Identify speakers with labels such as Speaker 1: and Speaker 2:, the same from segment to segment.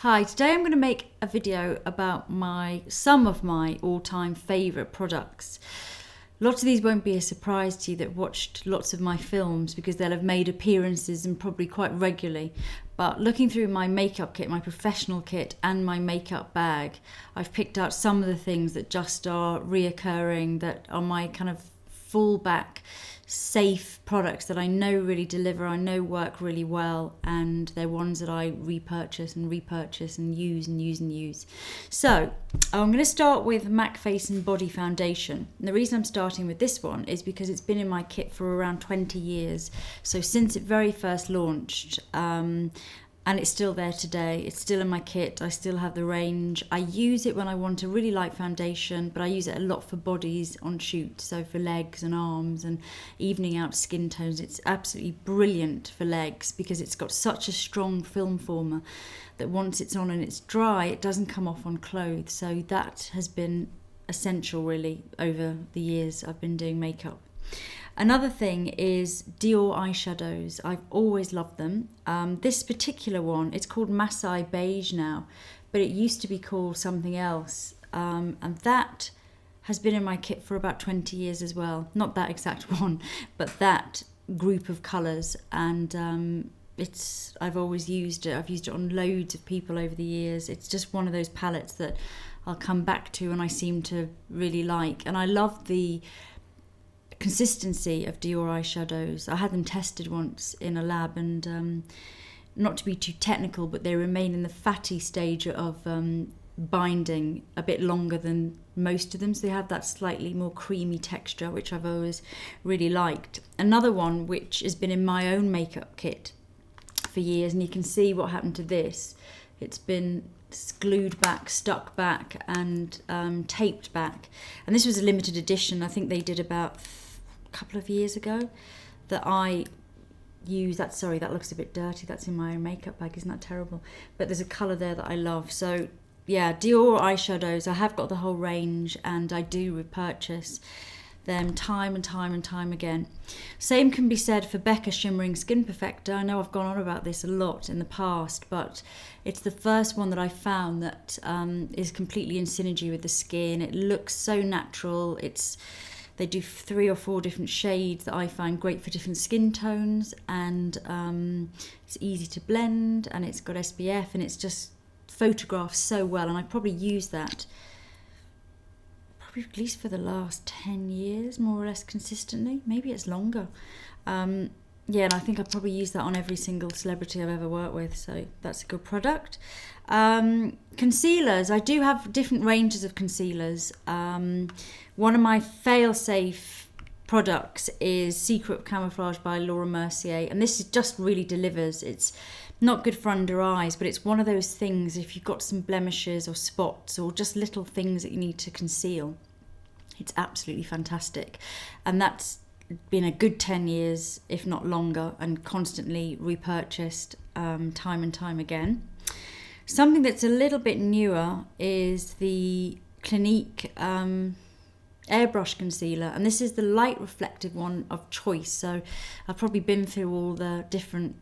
Speaker 1: Hi, today I'm going to make a video about some of my all-time favourite products. Lots of these won't be a surprise to you that watched lots of my films because they'll have made appearances and probably quite regularly. But looking through my makeup kit, my professional kit and my makeup bag, I've picked out some of the things that just are reoccurring, that are my kind of fallback safe products that I know really deliver, I know work really well, and they're ones that I repurchase and use. So I'm going to start with MAC Face and Body Foundation. And the reason I'm starting with this one is because it's been in my kit for around 20 years. So since it very first launched, and it's still there today. It's still in my kit. I still have the range. I use it when I want a really light foundation, but I use it a lot for bodies on shoot. So for legs and arms and evening out skin tones. It's absolutely brilliant for legs because it's got such a strong film former that once it's on and it's dry, it doesn't come off on clothes. So that has been essential really over the years I've been doing makeup. Another thing is Dior eyeshadows. I've always loved them. This particular one, it's called Massai Beige now, but it used to be called something else. And that has been in my kit for about 20 years as well. Not that exact one, but that group of colours. And I've always used it. I've used it on loads of people over the years. It's just one of those palettes that I'll come back to and I seem to really like. And I love the consistency of Dior eyeshadows. I had them tested once in a lab, and not to be too technical, but they remain in the fatty stage of binding a bit longer than most of them, so they have that slightly more creamy texture, which I've always really liked. Another one which has been in my own makeup kit for years, and you can see what happened to this. It's been glued back, stuck back, and taped back, and this was a limited edition. I think they did about couple of years ago that I use. That looks a bit dirty. That's in my own makeup bag. Isn't that terrible? But there's a colour there that I love. So yeah, Dior eyeshadows. I have got the whole range and I do repurchase them time and time again. Same can be said for Becca Shimmering Skin Perfector. I know I've gone on about this a lot in the past, but it's the first one that I found that is completely in synergy with the skin. It looks so natural. They do 3 or 4 different shades that I find great for different skin tones, and it's easy to blend, and it's got SPF, and it's just photographs so well. And I probably use that at least for the last 10 years, more or less consistently. Maybe it's longer. Yeah, and I think I probably use that on every single celebrity I've ever worked with, so that's a good product. Concealers, I do have different ranges of concealers. One of my fail-safe products is Secret Camouflage by Laura Mercier, and this just really delivers. It's not good for under eyes, but it's one of those things if you've got some blemishes or spots or just little things that you need to conceal. It's absolutely fantastic, and that's been a good 10 years, if not longer, and constantly repurchased time and time again. Something that's a little bit newer is the Clinique Airbrush concealer, and this is the light reflective one of choice. So I've probably been through all the different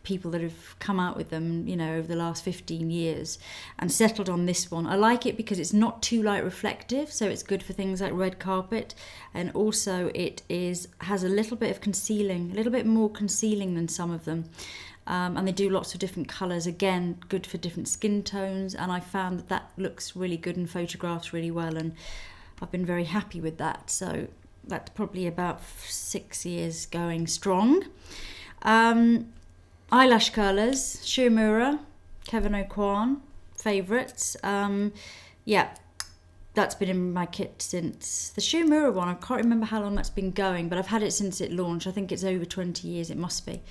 Speaker 1: people that have come out with them, over the last 15 years, and settled on this one. I like it because it's not too light reflective, so it's good for things like red carpet, and also it has a little bit of concealing, a little bit more concealing than some of them. And they do lots of different colours, again good for different skin tones, and I found that looks really good and photographs really well, and I've been very happy with that. So that's probably about 6 years going strong. Eyelash curlers, Shu Uemura, Kevin Aucoin, favourites. Yeah, that's been in my kit since the Shu Uemura one. I can't remember how long that's been going, but I've had it since it launched. I think it's over 20 years, it must be.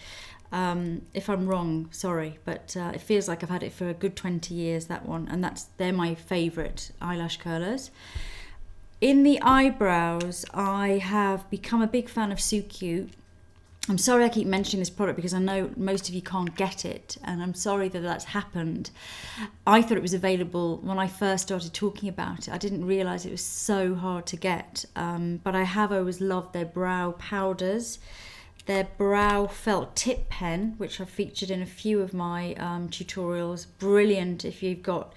Speaker 1: If I'm wrong, sorry, but it feels like I've had it for a good 20 years, that one, and they're my favourite eyelash curlers. In the eyebrows, I have become a big fan of Suqqu. I'm sorry I keep mentioning this product because I know most of you can't get it, and I'm sorry that that's happened. I thought it was available when I first started talking about it. I didn't realise it was so hard to get, but I have always loved their brow powders. their brow felt tip pen, which I've featured in a few of my tutorials. Brilliant if you've got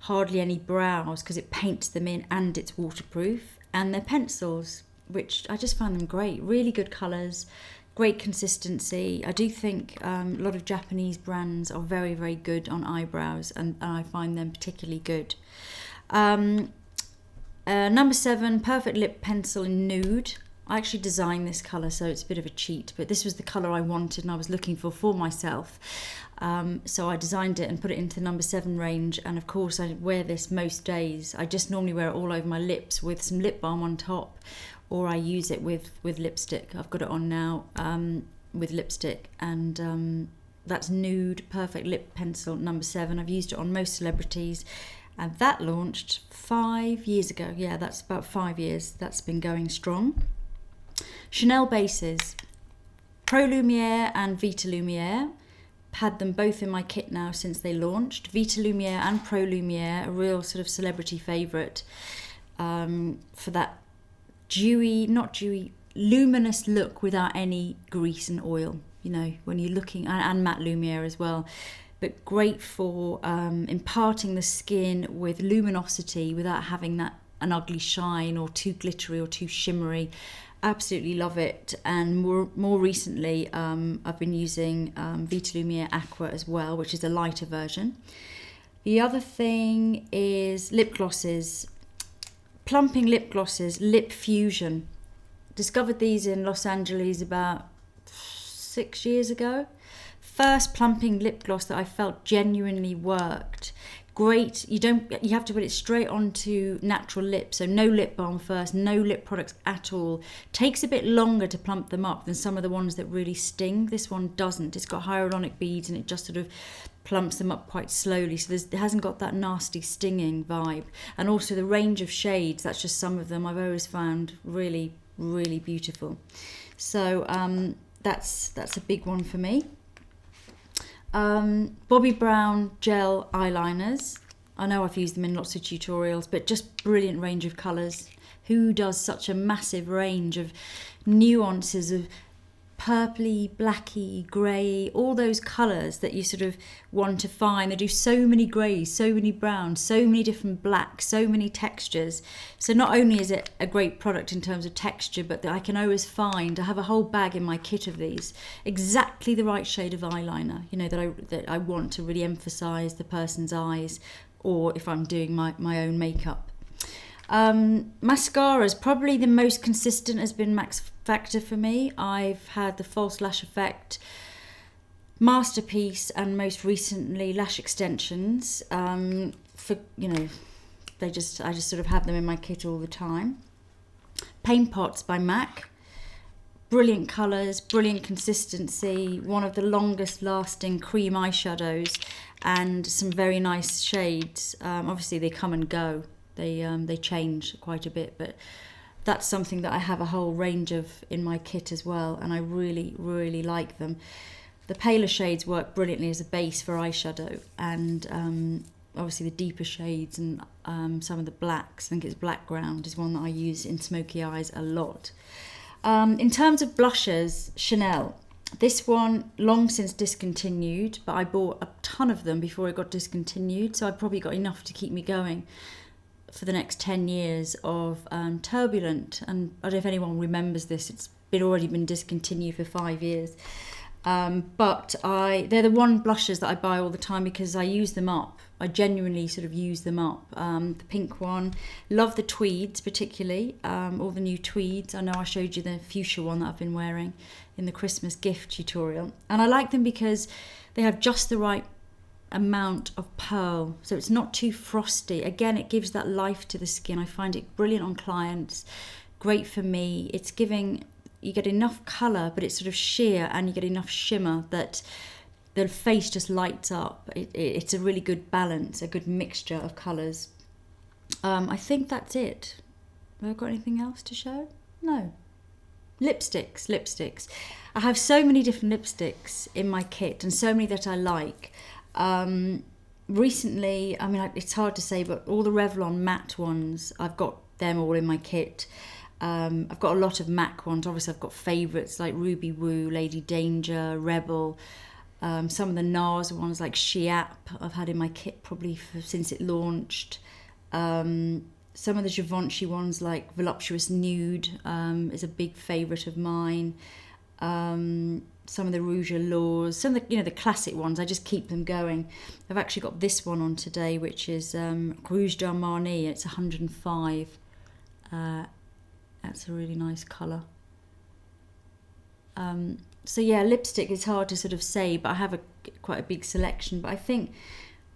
Speaker 1: hardly any brows, because it paints them in and it's waterproof. And their pencils, which I just found them great. Really good colours, great consistency. I do think a lot of Japanese brands are very, very good on eyebrows, and I find them particularly good. Number 7, Perfect Lip Pencil in Nude. I actually designed this colour, so it's a bit of a cheat, but this was the colour I wanted and I was looking for myself. So I designed it and put it into the number 7 range, and of course I wear this most days. I just normally wear it all over my lips with some lip balm on top, or I use it with lipstick. I've got it on now with lipstick, and that's Nude Perfect Lip Pencil number 7. I've used it on most celebrities, and that launched 5 years ago. Yeah, that's about 5 years. That's been going strong. Chanel bases, Pro Lumiere and Vita Lumiere. Had them both in my kit now since they launched. Vita Lumiere and Pro Lumiere, a real sort of celebrity favourite for that dewy, not dewy, luminous look without any grease and oil, you know, when you're looking, and matte Lumiere as well. But great for imparting the skin with luminosity without having that an ugly shine or too glittery or too shimmery. Absolutely love it. And more recently, I've been using Vita Lumiere Aqua as well, which is a lighter version. The other thing is lip glosses. Plumping lip glosses, Lip Fusion. Discovered these in Los Angeles about 6 years ago. First plumping lip gloss that I felt genuinely worked. Great, you have to put it straight onto natural lips, so no lip balm first, no lip products at all. Takes a bit longer to plump them up than some of the ones that really sting. This one doesn't. It's got hyaluronic beads and it just sort of plumps them up quite slowly, so it hasn't got that nasty stinging vibe. And also the range of shades, that's just some of them, I've always found really, really beautiful. So that's a big one for me. Bobbi Brown gel eyeliners. I know I've used them in lots of tutorials, but just brilliant range of colours. Who does such a massive range of nuances of purpley, blacky, grey, all those colours that you sort of want to find. They do so many greys, so many browns, so many different blacks, so many textures. So not only is it a great product in terms of texture, but that I can always find, I have a whole bag in my kit of these, exactly the right shade of eyeliner, you know, that I want to really emphasise the person's eyes, or if I'm doing my own makeup. Mascaras, probably the most consistent has been Max Factor for me. I've had the False Lash Effect, Masterpiece, and most recently Lash Extensions. For, you know, I just sort of have them in my kit all the time. Paint Pots by MAC. Brilliant colours, brilliant consistency, one of the longest lasting cream eyeshadows, and some very nice shades. Obviously they come and go. They change quite a bit, but that's something that I have a whole range of in my kit as well, and I really, really like them. The paler shades work brilliantly as a base for eyeshadow, and obviously the deeper shades and some of the blacks, I think it's Black Ground is one that I use in smoky eyes a lot. In terms of blushes, Chanel. This one, long since discontinued, but I bought a ton of them before it got discontinued, so I probably got enough to keep me going for the next 10 years of Turbulent. And I don't know if anyone remembers this, it's already been discontinued for 5 years. But they're the one blushes that I buy all the time because I use them up. I genuinely sort of use them up. The pink one, love the tweeds particularly, all the new tweeds. I know I showed you the fuchsia one that I've been wearing in the Christmas gift tutorial. And I like them because they have just the right amount of pearl, so it's not too frosty. Again, it gives that life to the skin. I find it brilliant on clients, great for me. It's giving, you get enough colour, but it's sort of sheer, and you get enough shimmer that the face just lights up. It's a really good balance, a good mixture of colours. I think that's it. Have I got anything else to show? No. Lipsticks. I have so many different lipsticks in my kit, and so many that I like. Recently, I mean, it's hard to say, but all the Revlon matte ones, I've got them all in my kit. I've got a lot of MAC ones. Obviously, I've got favourites like Ruby Woo, Lady Danger, Rebel. Some of the NARS ones like Shiap I've had in my kit probably since it launched. Some of the Givenchy ones like Voluptuous Nude is a big favourite of mine. Some of the Rouge Allures, some of the, the classic ones, I just keep them going. I've actually got this one on today, which is Rouge d'Armani. It's 105. That's a really nice colour. So yeah, lipstick is hard to sort of say, but I have quite a big selection. But I think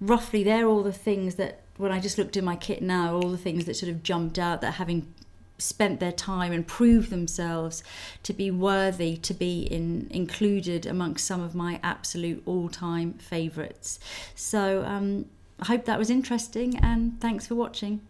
Speaker 1: roughly they're all the things that, when I just looked in my kit now, all the things that sort of jumped out, that having spent their time and proved themselves to be worthy to be included amongst some of my absolute all-time favourites. So I hope that was interesting, and thanks for watching.